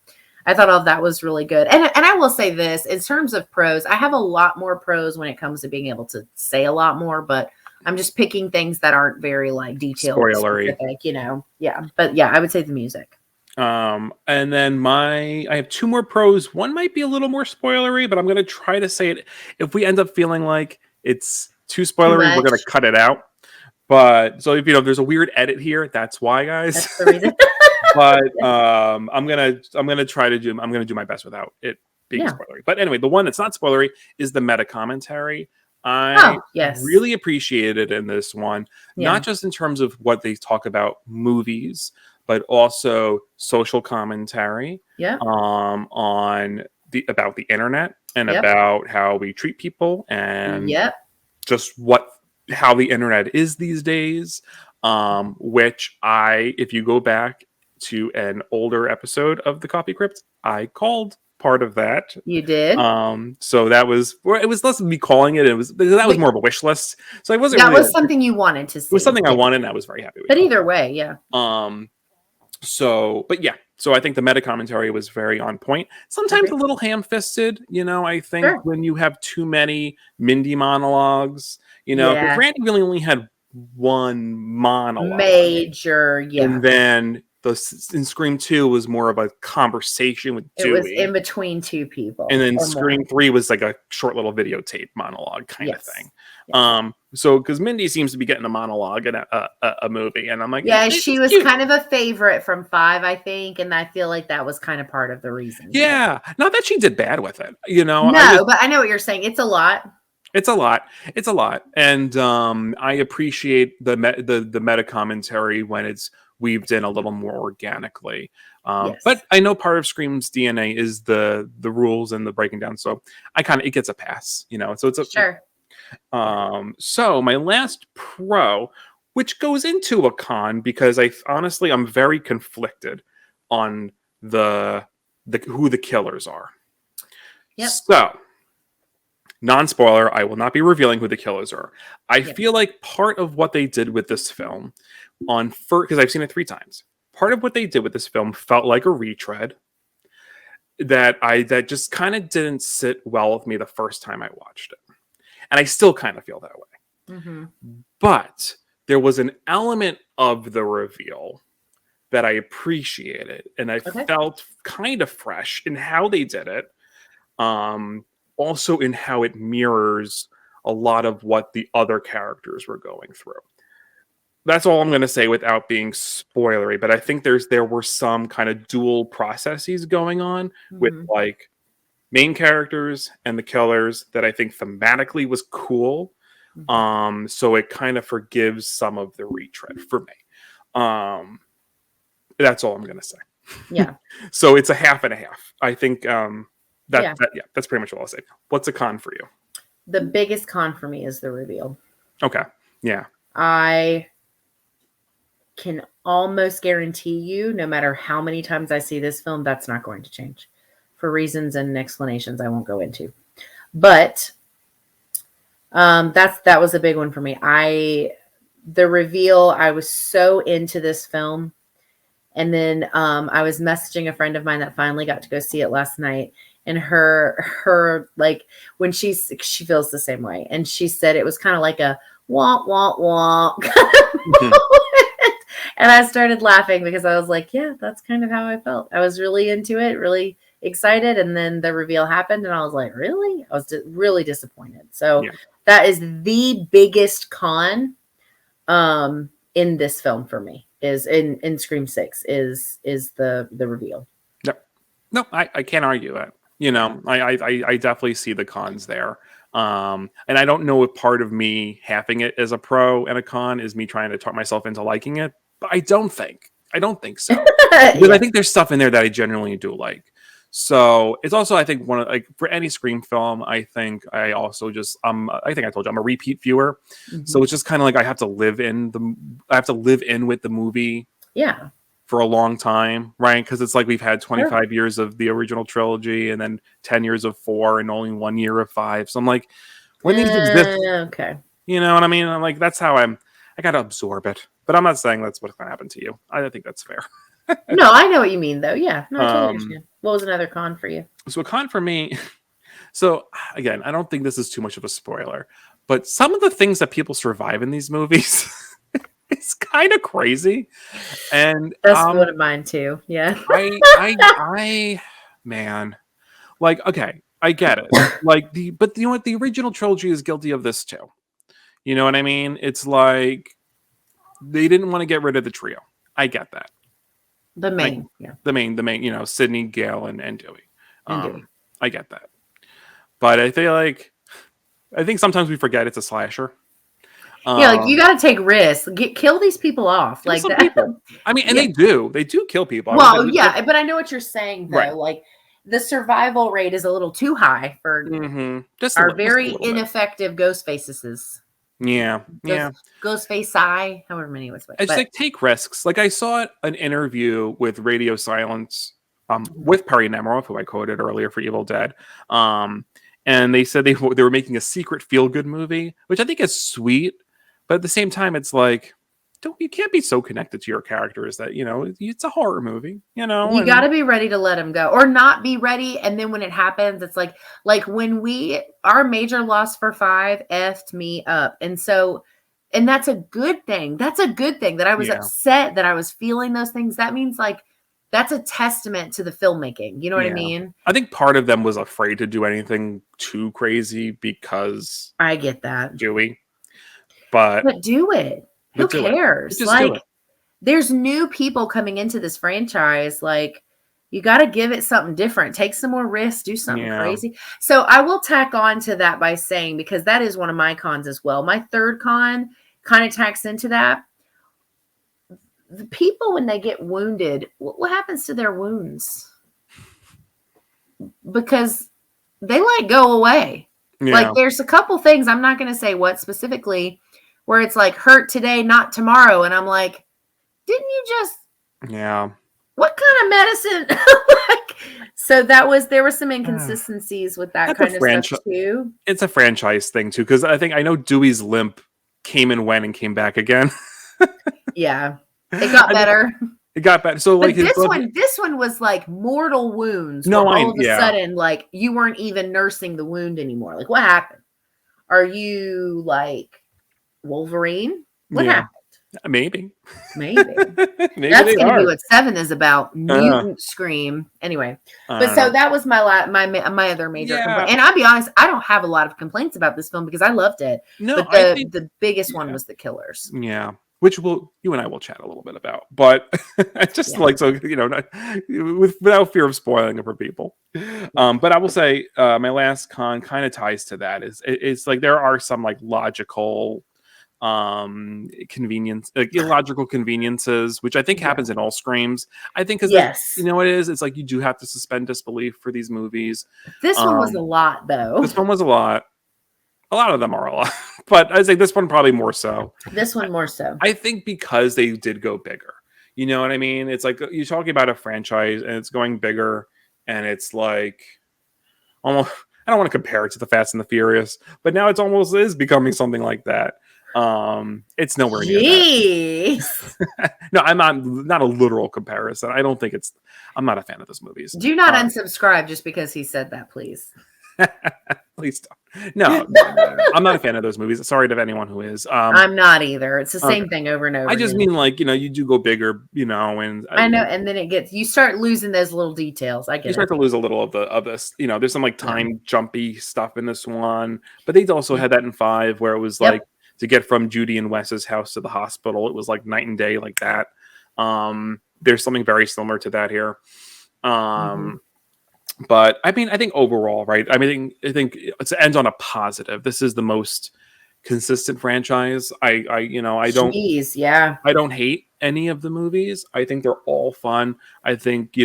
I thought all of that was really good. And I will say this, in terms of pros, I have a lot more pros when it comes to being able to say a lot more, but I'm just picking things that aren't very like detailed, specific, you know. Yeah. But yeah, I would say the music. And then I have 2 more pros. One might be a little more spoilery, but I'm going to try to say it. If we end up feeling like it's too spoilery, we're going to cut it out. But so if there's a weird edit here, that's why, guys. That's the reason. But I'm gonna do my best without it being spoilery. But anyway, the one that's not spoilery is the meta commentary. I really appreciated it in this one, not just in terms of what they talk about movies, but also social commentary on about the internet and about how we treat people and just how the internet is these days. Which if you go back to an older episode of the Coffee Crypt, I called part of that. You did. So it was less of me calling it. It was more of a wish list. So it wasn't. That was something you wanted to see. It was something I wanted, and I was very happy with. But either way, So I think the meta commentary was very on point. Sometimes a little ham-fisted, I think when you have too many Mindy monologues, because Randy really only had one monologue. Major, And then in Scream 2 was more of a conversation with Dewey. It was in between two people. And then Scream 3 was like a short little videotape monologue kind of thing. Yes. So because Mindy seems to be getting a monologue in a movie, and I'm like, yeah, she was kind of a favorite from 5, I think, and I feel like that was kind of part of the reason. Yeah, not that she did bad with it, you know. No, but I know what you're saying. It's a lot. It's a lot, and I appreciate the meta commentary when it's weaved in a little more organically. But I know part of Scream's DNA is the rules and the breaking down, so it gets a pass, you know. So it's a sure. So my last pro, which goes into a con, because I'm very conflicted on the who the killers are. Yep. So, non-spoiler, I will not be revealing who the killers are. I feel like part of what they did with this film because I've seen it 3 times. Part of what they did with this film felt like a retread that just kind of didn't sit well with me the first time I watched it. And I still kind of feel that way. Mm-hmm. But there was an element of the reveal that I appreciated, and I felt kind of fresh in how they did it. Also in how it mirrors a lot of what the other characters were going through. That's all I'm going to say without being spoilery, but I think there were some kind of dual processes going on with like main characters and the killers that I think thematically was cool. So it kind of forgives some of the retread for me. That's all I'm going to say. Yeah. So it's a half and a half. I think that's pretty much all I'll say. What's a con for you? The biggest con for me is the reveal. Okay. Yeah. I can almost guarantee you, no matter how many times I see this film, that's not going to change for reasons and explanations I won't go into. But that was a big one for me. The reveal, I was so into this film. And then I was messaging a friend of mine that finally got to go see it last night. And her like when she feels the same way. And she said it was kind of like a wah, wah, wah. And I started laughing because I was like, yeah, that's kind of how I felt. I was really into it, really excited. And then the reveal happened and I was like, really? I was really disappointed. So that is the biggest con in this film for me, is in Scream 6 is the reveal. No, I can't argue that. You know, I definitely see the cons there. And I don't know if part of me having it as a pro and a con is me trying to talk myself into liking it, but I don't think so. Because I think there's stuff in there that I genuinely do like. So it's also, I think, one of, like, for any Scream film, I think I also just I think I told you I'm a repeat viewer. So it's just kind of like I have to live in with the movie. Yeah. For a long time, right? Because it's like we've had 25 years of the original trilogy and then 10 years of 4 and only 1 year of 5. So I'm like, when these exist, okay. You know what I mean? I'm like, that's how I got to absorb it. But I'm not saying that's what's going to happen to you. I think that's fair. No, I know what you mean, though. Yeah. No, I totally understand. What was another con for you? So a con for me, so again, I don't think this is too much of a spoiler, but some of the things that people survive in these movies, it's kind of crazy. And that's one of mine too. Yeah. I man, like, okay, I get it. Like but you know what? The original trilogy is guilty of this too. You know what I mean? It's like they didn't want to get rid of the trio. I get that. The main, the main, you know, Sydney, Gale, and Dewey. I get that. But I think sometimes we forget it's a slasher. Like, you got to take risks. Kill these people off. Like that. People. I mean, and they do kill people. Well, but I know what you're saying, though. Right. Like, the survival rate is a little too high for our very ineffective ghost faces. Yeah. Ghost face eye, however many was. It's like, take risks. Like, I saw an interview with Radio Silence with Perry Nemiroff, who I quoted earlier for Evil Dead. And they said they were making a secret feel-good movie, which I think is sweet. But at the same time, it's like, you can't be so connected to your characters that, you know, it's a horror movie, you know. You got to be ready to let them go, or not be ready. And then when it happens, it's like when our major loss for 5 effed me up. And so And that's a good thing. That's a good thing that I was upset that I was feeling those things. That means like that's a testament to the filmmaking. You know what I mean? I think part of them was afraid to do anything too crazy because I get that. Dewey. But do it. Who cares? Just do it. There's new people coming into this franchise. Like, you got to give it something different. Take some more risks. Do something crazy. So I will tack on to that by saying, because that is one of my cons as well. My third con kind of tacks into that. The people, when they get wounded, what happens to their wounds? Because they like go away. Yeah. Like, there's a couple things, I'm not going to say what specifically, where it's like hurt today, not tomorrow. And I'm like, didn't you just, what kind of medicine? So there were some inconsistencies with that kind of stuff too. It's a franchise thing too, because I know Dewey's limp came and went and came back again. Yeah, it got better. It got better. So like this one was like mortal wounds. No, all of a sudden, like you weren't even nursing the wound anymore. Like, what happened? Are you like Wolverine? What happened? Maybe. That's gonna be what 7 is about. Mutant Scream. Anyway, but so that was my other major complaint. And I'll be honest, I don't have a lot of complaints about this film because I loved it. No, but the biggest one was the killers. Yeah. Which you and I will chat a little bit about, but just like, so, without fear of spoiling it for people. But I will say, my last con kind of ties to that. It's like, there are some like logical illogical conveniences, which I think happens in all Screams. I think because you know what it is, it's like you do have to suspend disbelief for these movies. This one was a lot, though. This one was a lot. A lot of them are a lot, but I think this one probably more so. This one more so. I think because they did go bigger. You know what I mean? It's like you're talking about a franchise and it's going bigger, and it's like almost. I don't want to compare it to the Fast and the Furious, but now it's almost is becoming something like that. It's nowhere near that. No, I'm not a literal comparison. I don't think I'm not a fan of those movies. Do not unsubscribe just because he said that, please. Please don't. No, I'm not a fan of those movies. Sorry to anyone who is. I'm not either. It's the same thing over and over. I just mean like, you do go bigger, and I know, and then you start losing those little details. I get it. You start to lose a little of this. There's some like time jumpy stuff in this one, but they also had that in 5 where it was like to get from Judy and Wes's house to the hospital. It was like night and day like that. There's something very similar to that here. But I mean, I think overall, right? I think it ends on a positive. This is the most consistent franchise. I don't hate any of the movies. I think they're all fun. I think,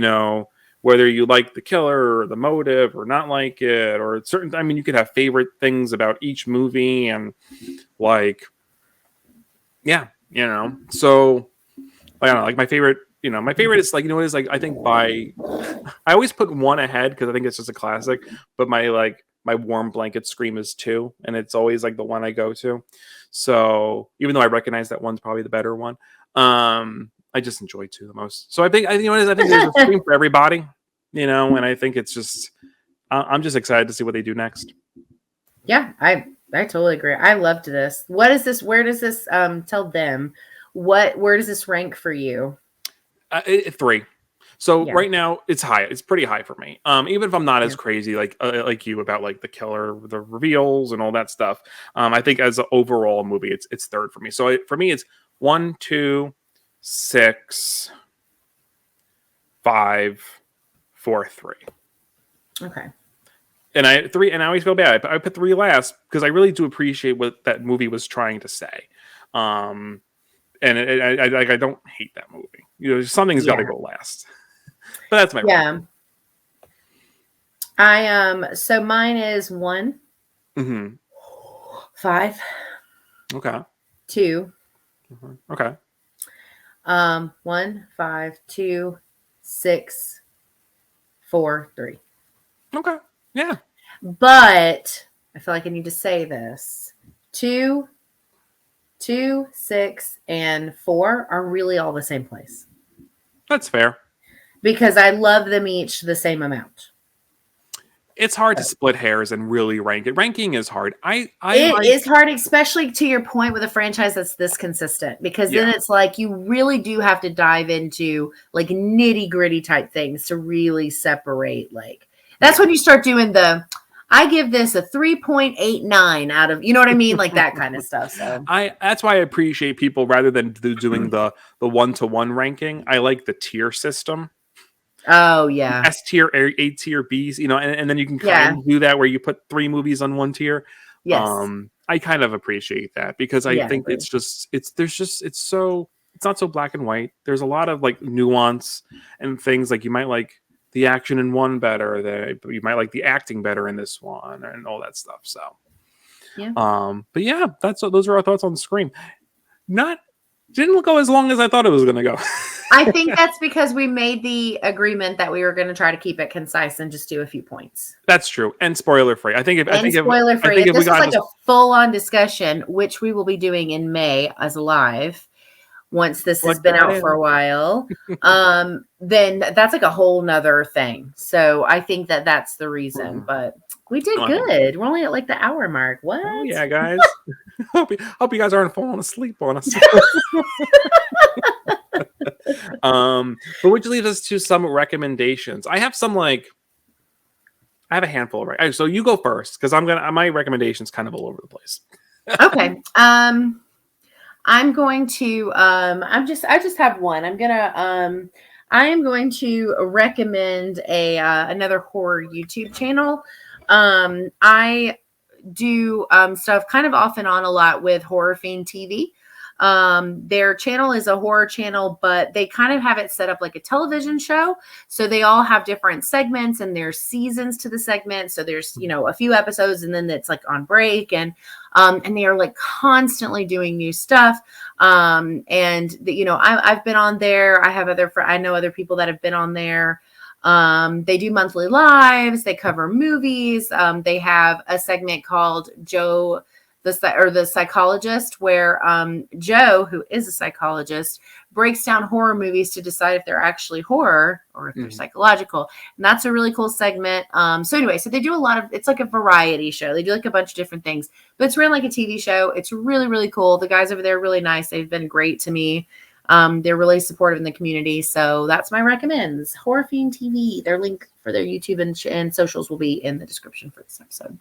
whether you like the killer or the motive or not like it or certain, I mean, you could have favorite things about each movie and like, so I don't know, like my favorite is like, what is like, I think I always put 1 ahead because I think it's just a classic, but my warm blanket Scream is 2, and it's always like the one I go to. So even though I recognize that one's probably the better one, I just enjoy 2 the most. So I think there's a Scream for everybody, and I think it's just, I'm just excited to see what they do next. Yeah, I totally agree. I loved this. What is this? Where does this, tell them where does this rank for you? 3. So right now it's high. It's pretty high for me. Even if I'm not as crazy like you about like the killer, the reveals and all that stuff. I think as an overall movie, it's 3rd for me. So for me, it's 1, 2, 6, 5, 4, 3. Okay. And I always feel bad. I put 3 last because I really do appreciate what that movie was trying to say. And I don't hate that movie. Something's got to go last. But that's my rank. So mine is 1, 5, okay, 2, okay, 1, 5, 2, 6, 4, 3. Okay, yeah. But I feel like I need to say this: 2, 6, and 4 are really all the same place. That's fair. Because I love them each the same amount. it's hard to split hairs and really rank it. Ranking is hard. It is hard, especially to your point with a franchise that's this consistent, because then it's like you really do have to dive into like nitty gritty type things to really separate. Like that's when you start doing I give this a 3.89 out of, you know what I mean? Like that kind of stuff. So that's why I appreciate people rather than doing the 1-to-1 ranking. I like the tier system. Oh yeah, S tier, A tier, B's, and then you can kind of do that where you put 3 movies on one tier. Yes. I kind of appreciate that because I think it's not so black and white. There's a lot of like nuance and things like you might like the action in one better, you might like the acting better in this one and all that stuff. So, but yeah, those are our thoughts on Scream. Didn't go as long as I thought it was going to go. I think that's because we made the agreement that we were going to try to keep it concise and just do a few points. That's true. And spoiler free. If this was like a full on discussion, which we will be doing in May as live, once this has been out for a while, then that's like a whole nother thing. So I think that's the reason, but we did good. We're only at like the hour mark. What? Oh, yeah, guys. hope you guys aren't falling asleep on us. But which leads us to some recommendations. I have a handful, right? So you go first because my recommendations kind of all over the place. Okay. I'm going to I just have one. I am going to recommend another horror YouTube channel. I do stuff kind of off and on a lot with Horror Fiend TV. Their channel is a horror channel, but they kind of have it set up like a television show. So they all have different segments and there's seasons to the segment. So there's, a few episodes and then it's like on break and they are like constantly doing new stuff. I've been on there. I know other people that have been on there. They do monthly lives. They cover movies. They have a segment called Joe, the psychologist, where Joe, who is a psychologist, breaks down horror movies to decide if they're actually horror or if they're psychological. And that's a really cool segment. So they do it's like a variety show. They do like a bunch of different things, but it's really like a TV show. It's really, really cool. The guys over there are really nice. They've been great to me. They're really supportive in the community. So that's my recommends. Horror Fiend TV. Their link for their YouTube and socials will be in the description for this episode.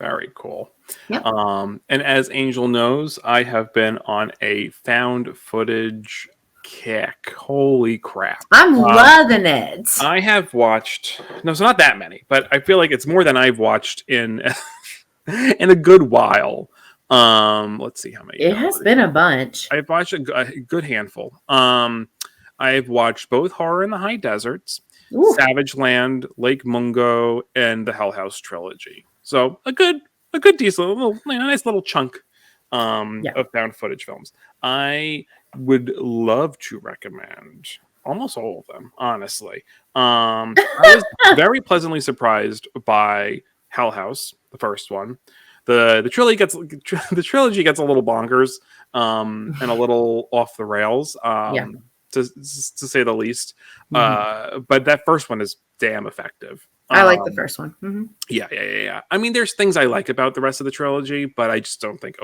Very cool. Yep. And as Angel knows, I have been on a found footage kick. Holy crap. I'm loving it. I have watched, so not that many, but I feel like it's more than I've watched in a good while. Let's see how many. It has been a bunch. I've watched a good handful. I've watched both Horror in the High Deserts, Savage Land, Lake Mungo, and the Hell House trilogy. So a good decent nice little chunk of found footage films. I would love to recommend almost all of them, honestly. I was very pleasantly surprised by Hell House, the first one. The trilogy gets a little bonkers and a little off the rails, to say the least. But that first one is damn effective. I like the first one. Mm-hmm. Yeah. I mean, there's things I like about the rest of the trilogy, but I just don't think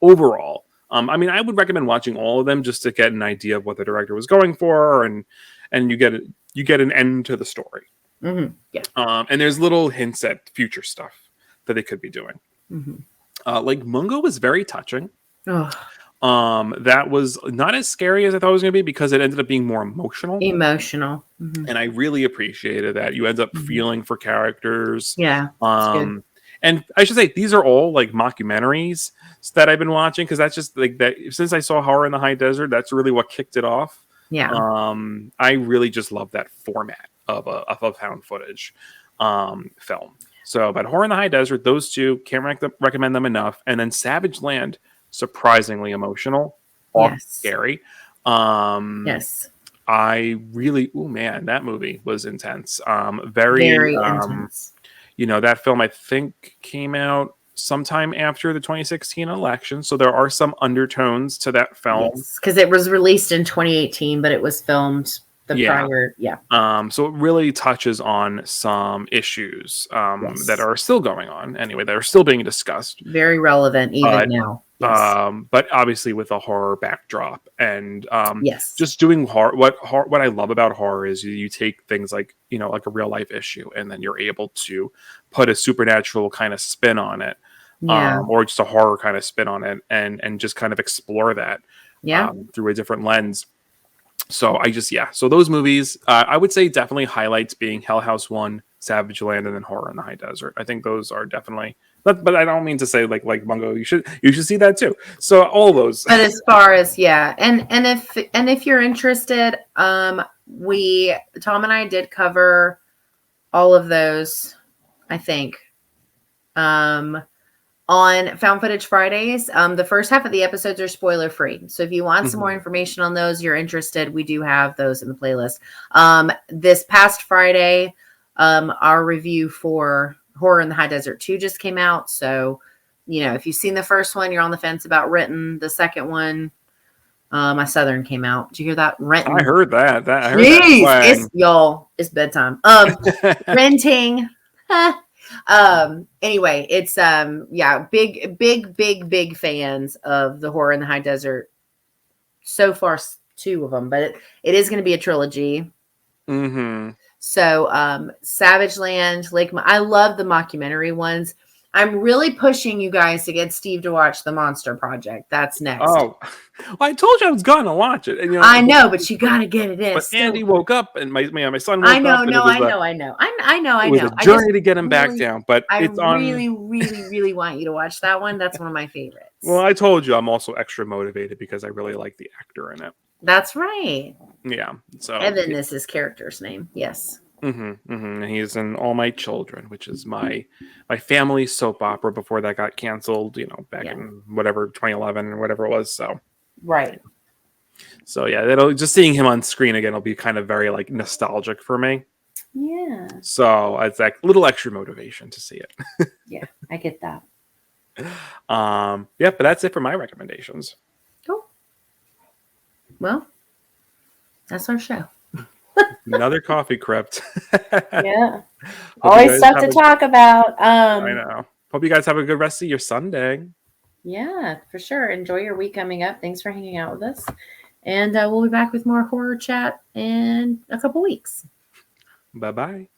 overall. I would recommend watching all of them just to get an idea of what the director was going for, and you get an end to the story. Mm-hmm. Yeah. And there's little hints at future stuff that they could be doing. Mm-hmm. Like Mungo was very touching. Oh. That was not as scary as I thought it was going to be because it ended up being more emotional. Mm-hmm. And I really appreciated that. You end up feeling for characters. Yeah. And I should say these are all like mockumentaries that I've been watching because that's just like that. Since I saw Horror in the High Desert, that's really what kicked it off. Yeah. I really just love that format of a found footage film. So, but Horror in the High Desert, those two, can't recommend them enough. And then Savage Land, surprisingly emotional, scary. Yes. I really, that movie was intense. Very intense. That film I think came out sometime after the 2016 election, so there are some undertones to that film. Because it was released in 2018, but it was filmed prior, yeah. So it really touches on some issues that are still going on anyway, that are still being discussed. Very relevant even now. Yes. But obviously with a horror backdrop, and Yes. just doing horror. What I love about horror is you take things like, like a real life issue, and then you're able to put a supernatural kind of spin on it, Yeah. or just a horror kind of spin on it, and just kind of explore that through a different lens. So so those movies, I would say definitely highlights being Hell House 1, Savage Land, and then Horror in the High Desert. I think those are definitely, but I don't mean to say like Mungo, you should see that too. So all those. But as far as and if you're interested, Tom and I did cover all of those, I think. On Found Footage Fridays. The first half of the episodes are spoiler free. So if you want some more information on those, you're interested, we do have those in the playlist. This past Friday, our review for Horror in the High Desert 2 just came out. So, if you've seen the first one, you're on the fence about Renton. The second one, my Southern came out. Did you hear that? Renton. I heard that. I heard that it's bedtime. Renting. Anyway, it's big fans of the Horror in the High Desert. So far, 2 of them, but it is going to be a trilogy. So, Savage Land, Lake. I love the mockumentary ones. I'm really pushing you guys to get Steve to watch The Monster Project. That's next. Oh, well, I told you I was going to watch it. And, I know, but you got to get it in. But Andy woke up, and my son woke up. I know. It was a journey to get him back down, but it's on. I really want you to watch that one. That's one of my favorites. Well, I told you I'm also extra motivated because I really like the actor in it. That's right. Yeah. So Evan is his character's name. Yes. And he's in All My Children, which is my family soap opera before that got canceled, back in whatever 2011 or whatever it was. So right. So that'll just seeing him on screen again will be kind of very like nostalgic for me. Yeah. So it's like a little extra motivation to see it. Yeah, I get that. But that's it for my recommendations. Cool. Well, that's our show. Another coffee crypt. Yeah. Always stuff to talk about. I know. Hope you guys have a good rest of your Sunday. Yeah, for sure. Enjoy your week coming up. Thanks for hanging out with us. And we'll be back with more horror chat in a couple weeks. Bye-bye.